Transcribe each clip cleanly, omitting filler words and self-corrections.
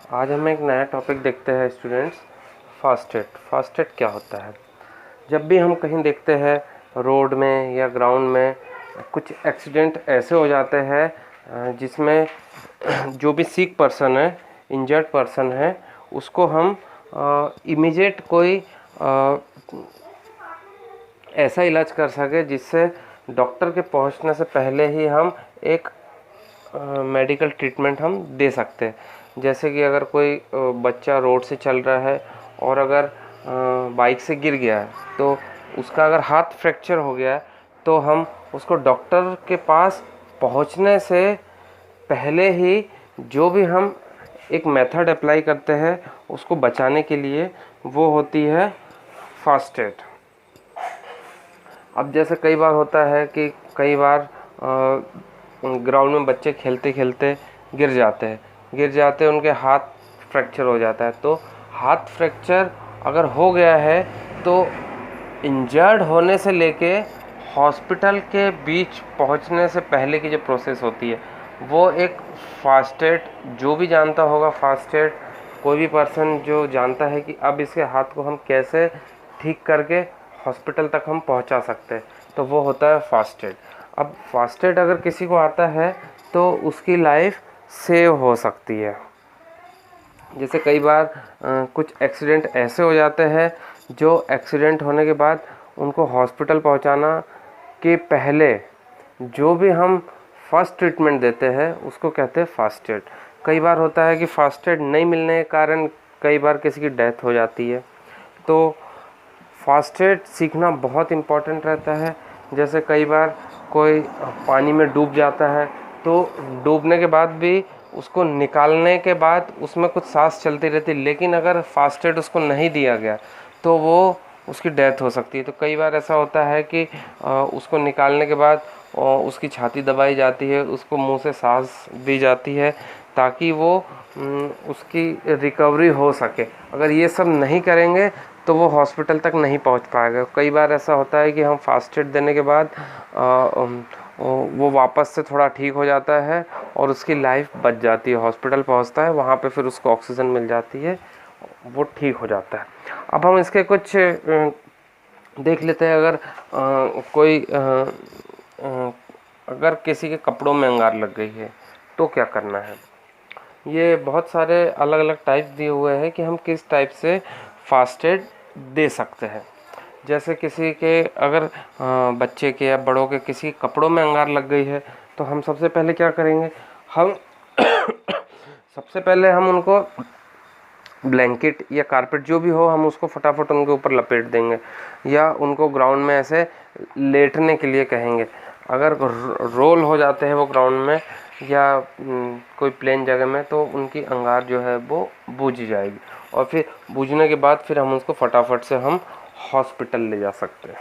आज हम एक नया टॉपिक देखते हैं students. First aid. First aid क्या होता है? जब भी हम कहीं देखते हैं रोड में या ग्राउंड में कुछ एक्सीडेंट ऐसे हो जाते हैं जिसमें जो भी सिक पर्सन है, इंजर्ड पर्सन है, उसको हम इमीडिएट कोई ऐसा इलाज कर सके जिससे डॉक्टर के पहुंचने से पहले ही हम एक मेडिकल ट्रीटमेंट हम दे सकते हैं। जैसे कि अगर कोई बच्चा रोड से चल रहा है और अगर बाइक से गिर गया है तो उसका अगर हाथ फ्रैक्चर हो गया है तो हम उसको डॉक्टर के पास पहुंचने से पहले ही जो भी हम एक मेथड अप्लाई करते हैं उसको बचाने के लिए, वो होती है फास्ट एड। अब जैसे कई बार होता है कि कई बार ग्राउंड में बच्चे खेलते खेलते गिर जाते हैं, उनके हाथ फ्रैक्चर हो जाता है। तो हाथ फ्रैक्चर अगर हो गया है तो इंजर्ड होने से लेके हॉस्पिटल के बीच पहुंचने से पहले की जो प्रोसेस होती है वो एक फास्ट एड, जो भी जानता होगा फास्ट एड, कोई भी पर्सन जो जानता है कि अब इसके हाथ को हम कैसे ठीक करके हॉस्पिटल तक हम पहुंचा सकते हैं, तो वो होता है फास्ट एड। अब फास्ट एड अगर किसी को आता है तो उसकी लाइफ सेव हो सकती है। जैसे कई बार कुछ एक्सीडेंट ऐसे हो जाते हैं जो एक्सीडेंट होने के बाद उनको हॉस्पिटल पहुंचाना के पहले जो भी हम फर्स्ट ट्रीटमेंट देते हैं उसको कहते हैं फास्ट एड। कई बार होता है कि फास्ट एड नहीं मिलने के कारण कई बार किसी की डेथ हो जाती है, तो फास्ट एड सीखना बहुत इम्पॉर्टेंट रहता है। जैसे कई बार कोई पानी में डूब जाता है तो डूबने के बाद भी उसको निकालने के बाद उसमें कुछ सांस चलती रहती है, लेकिन अगर फास्ट एड उसको नहीं दिया गया तो वो उसकी डेथ हो सकती है। तो कई बार ऐसा होता है कि उसको निकालने के बाद उसकी छाती दबाई जाती है, उसको मुंह से सांस दी जाती है ताकि वो उसकी रिकवरी हो सके। अगर ये सब नहीं करेंगे तो वो हॉस्पिटल तक नहीं पहुंच पाएगा। कई बार ऐसा होता है कि हम फास्ट एड देने के बाद वो वापस से थोड़ा ठीक हो जाता है और उसकी लाइफ बच जाती है। हॉस्पिटल पहुंचता है, वहाँ पे फिर उसको ऑक्सीजन मिल जाती है, वो ठीक हो जाता है। अब हम इसके कुछ देख लेते हैं। अगर कोई अगर किसी के कपड़ों में अंगार लग गई है तो क्या करना है। ये बहुत सारे अलग अलग टाइप दिए हुए हैं कि हम किस टाइप से फास्ट एड दे सकते हैं। जैसे किसी के अगर बच्चे के या बड़ों के किसी कपड़ों में अंगार लग गई है तो हम सबसे पहले क्या करेंगे, हम सबसे पहले हम उनको ब्लैंकेट या कारपेट जो भी हो, हम उसको फटाफट उनके ऊपर लपेट देंगे या उनको ग्राउंड में ऐसे लेटने के लिए कहेंगे। अगर रोल हो जाते हैं वो ग्राउंड में या कोई प्लेन जगह में तो उनकी अंगार जो है वो बूझ जाएगी और फिर बूझने के बाद फिर हम उसको फटाफट से हम हॉस्पिटल ले जा सकते हैं।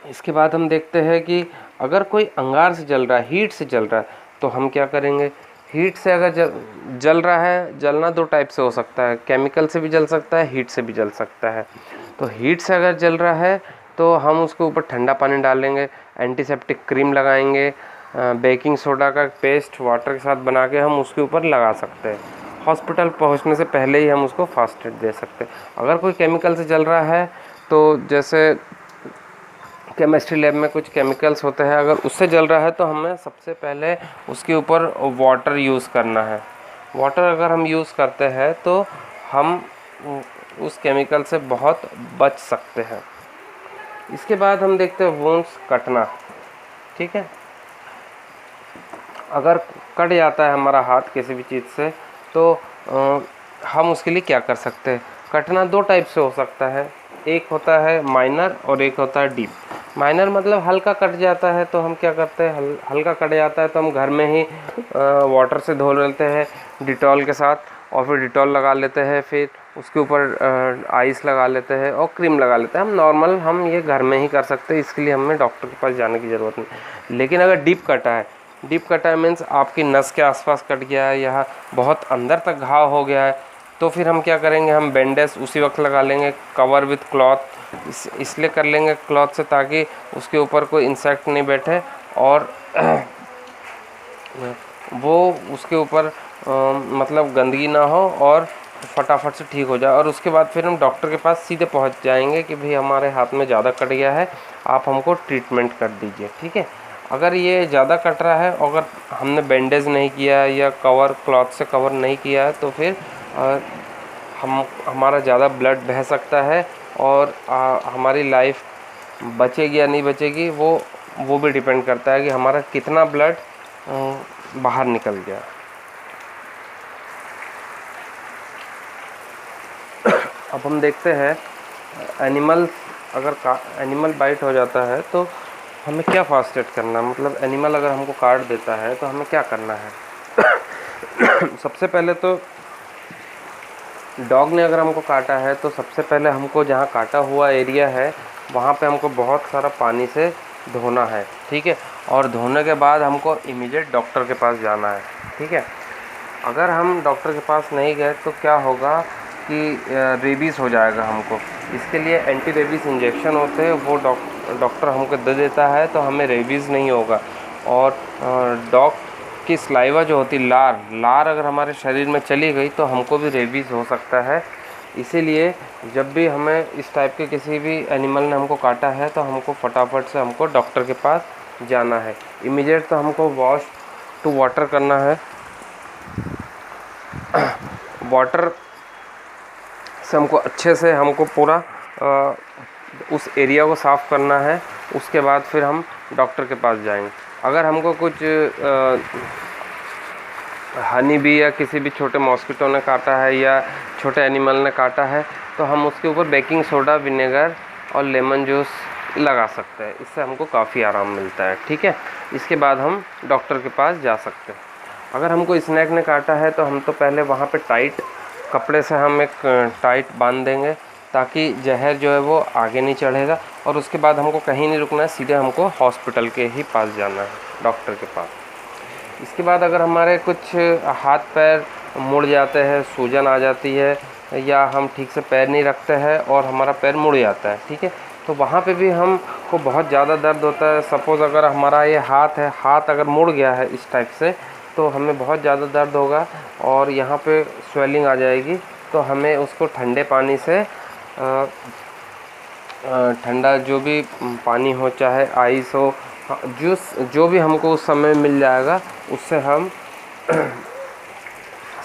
इसके बाद हम देखते हैं कि अगर कोई अंगार से जल रहा है, हीट से जल रहा है, तो हम क्या करेंगे। हीट से अगर जल रहा है, जलना दो टाइप से हो सकता है, केमिकल से भी जल सकता है, हीट से भी जल सकता है। तो हीट से अगर जल रहा है तो हम उसके ऊपर ठंडा पानी डालेंगे, एंटीसेप्टिक क्रीम लगाएंगे, बेकिंग सोडा का पेस्ट वाटर के साथ बना के हम उसके ऊपर लगा सकते हैं। हॉस्पिटल पहुंचने से पहले ही हम उसको फास्ट एड दे सकते हैं। अगर कोई केमिकल से जल रहा है तो जैसे केमिस्ट्री लैब में कुछ केमिकल्स होते हैं, अगर उससे जल रहा है तो हमें सबसे पहले उसके ऊपर वाटर यूज़ करना है। वाटर अगर हम यूज़ करते हैं तो हम उस केमिकल से बहुत बच सकते हैं। इसके बाद हम देखते हैं वुंड्स कटना। ठीक है, अगर कट जाता है हमारा हाथ किसी भी चीज़ से तो हम उसके लिए क्या कर सकते हैं। कटना दो टाइप से हो सकता है, एक होता है माइनर और एक होता है डीप। माइनर मतलब हल्का कट जाता है तो हम क्या करते हैं, हल्का कट जाता है तो हम घर में ही वाटर से धो लेते हैं डिटॉल के साथ, और फिर डिटॉल लगा लेते हैं, फिर उसके ऊपर आइस लगा लेते हैं और क्रीम लगा लेते हैं। हम नॉर्मल हम ये घर में ही कर सकते हैं, इसके लिए हमें डॉक्टर के पास जाने की ज़रूरत नहीं। लेकिन अगर डीप कटा है मीन्स आपकी नस के आसपास कट गया है या बहुत अंदर तक घाव हो गया है, तो फिर हम क्या करेंगे, हम बैंडेज उसी वक्त लगा लेंगे, कवर विथ क्लॉथ। इसलिए कर लेंगे क्लॉथ से ताकि उसके ऊपर कोई इंसेक्ट नहीं बैठे और वो उसके ऊपर मतलब गंदगी ना हो और फटाफट से ठीक हो जाए। और उसके बाद फिर हम डॉक्टर के पास सीधे पहुंच जाएंगे कि भाई हमारे हाथ में ज़्यादा कट गया है, आप हमको ट्रीटमेंट कर दीजिए, ठीक है। अगर ये ज़्यादा कट रहा है, अगर हमने बैंडेज नहीं किया है या कवर क्लॉथ से कवर नहीं किया है, तो फिर हमारा ज़्यादा ब्लड बह सकता है और हमारी लाइफ बचेगी या नहीं बचेगी वो भी डिपेंड करता है कि हमारा कितना ब्लड बाहर निकल गया। अब हम देखते हैं अगर एनिमल बाइट हो जाता है तो हमें क्या फर्स्ट एड करना है, मतलब एनिमल अगर हमको काट देता है तो हमें क्या करना है। सबसे पहले तो डॉग ने अगर हमको काटा है तो सबसे पहले हमको जहाँ काटा हुआ एरिया है वहाँ पे हमको बहुत सारा पानी से धोना है, ठीक है। और धोने के बाद हमको इमीडिएट डॉक्टर के पास जाना है, ठीक है। अगर हम डॉक्टर के पास नहीं गए तो क्या होगा कि रेबीज़ हो जाएगा हमको। इसके लिए एंटी रेबीज़ इंजेक्शन होते हैं, वो डॉक्टर हमको दे देता है तो हमें रेबीज़ नहीं होगा। और डॉग की स्लाइवा जो होती लार अगर हमारे शरीर में चली गई तो हमको भी रेबीज़ हो सकता है। इसीलिए जब भी हमें इस टाइप के किसी भी एनिमल ने हमको काटा है तो हमको फटाफट से हमको डॉक्टर के पास जाना है। इमीडिएट तो हमको वॉश टू वाटर करना है। वाटर से हमको अच्छे से हमको पूरा उस एरिया को साफ़ करना है। उसके बाद फिर हम डॉक्टर के पास जाएंगे। अगर हमको कुछ हनी बी या किसी भी छोटे मॉस्किटो ने काटा है या छोटे एनिमल ने काटा है तो हम उसके ऊपर बेकिंग सोडा, विनेगर और लेमन जूस लगा सकते हैं। इससे हमको काफ़ी आराम मिलता है, ठीक है। इसके बाद हम डॉक्टर के पास जा सकते हैं। अगर हमको स्नैक ने काटा है तो हम तो पहले वहाँ पे टाइट कपड़े से हम एक टाइट बांध देंगे ताकि जहर जो है वो आगे नहीं चढ़ेगा। और उसके बाद हमको कहीं नहीं रुकना है, सीधे हमको हॉस्पिटल के ही पास जाना है, डॉक्टर के पास। इसके बाद अगर हमारे कुछ हाथ पैर मुड़ जाते हैं, सूजन आ जाती है या हम ठीक से पैर नहीं रखते हैं और हमारा पैर मुड़ जाता है, ठीक है, तो वहाँ पे भी हमको बहुत ज़्यादा दर्द होता है। सपोज़ अगर हमारा ये हाथ है, हाथ अगर मुड़ गया है इस टाइप से तो हमें बहुत ज़्यादा दर्द होगा और यहाँ पे स्वेलिंग आ जाएगी। तो हमें उसको ठंडे पानी से ठंडा जो भी पानी हो, चाहे आइस हो, जूस, जो भी हमको उस समय मिल जाएगा उससे हम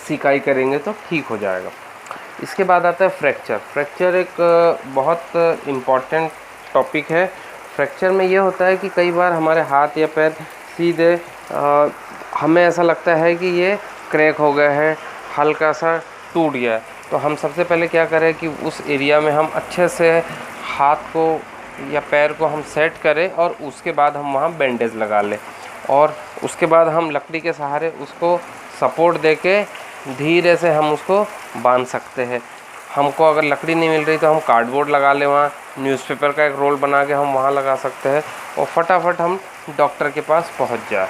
सिकाई करेंगे तो ठीक हो जाएगा। इसके बाद आता है फ्रैक्चर एक बहुत इम्पॉर्टेंट टॉपिक है। फ्रैक्चर में ये होता है कि कई बार हमारे हाथ या पैर सीधे हमें ऐसा लगता है कि ये क्रैक हो गया है, हल्का सा टूट गया है। तो हम सबसे पहले क्या करें कि उस एरिया में हम अच्छे से हाथ को या पैर को हम सेट करें और उसके बाद हम वहाँ बैंडेज लगा लें। और उसके बाद हम लकड़ी के सहारे उसको सपोर्ट देके धीरे से हम उसको बांध सकते हैं। हमको अगर लकड़ी नहीं मिल रही तो हम कार्डबोर्ड लगा लें, वहाँ न्यूज़पेपर का एक रोल बना के हम वहाँ लगा सकते हैं और फटाफट हम डॉक्टर के पास पहुँच जाए,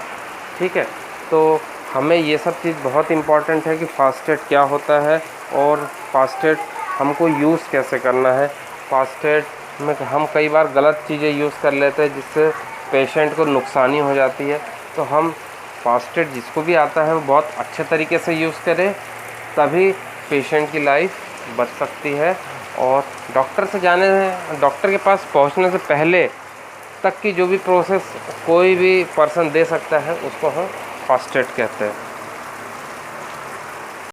ठीक है। तो हमें ये सब चीज़ बहुत इम्पॉर्टेंट है कि फ़ास्ट एड क्या होता है और फ़ास्ट एड हमको यूज़ कैसे करना है। फ़ास्ट एड में हम कई बार गलत चीज़ें यूज़ कर लेते हैं जिससे पेशेंट को नुकसानी हो जाती है। तो हम फ़ास्ट एड जिसको भी आता है वो बहुत अच्छे तरीके से यूज़ करें, तभी पेशेंट की लाइफ बच सकती है। और डॉक्टर के पास पहुंचने से पहले तक की जो भी प्रोसेस कोई भी पर्सन दे सकता है उसको हम फ़ास्ट एड कहते हैं।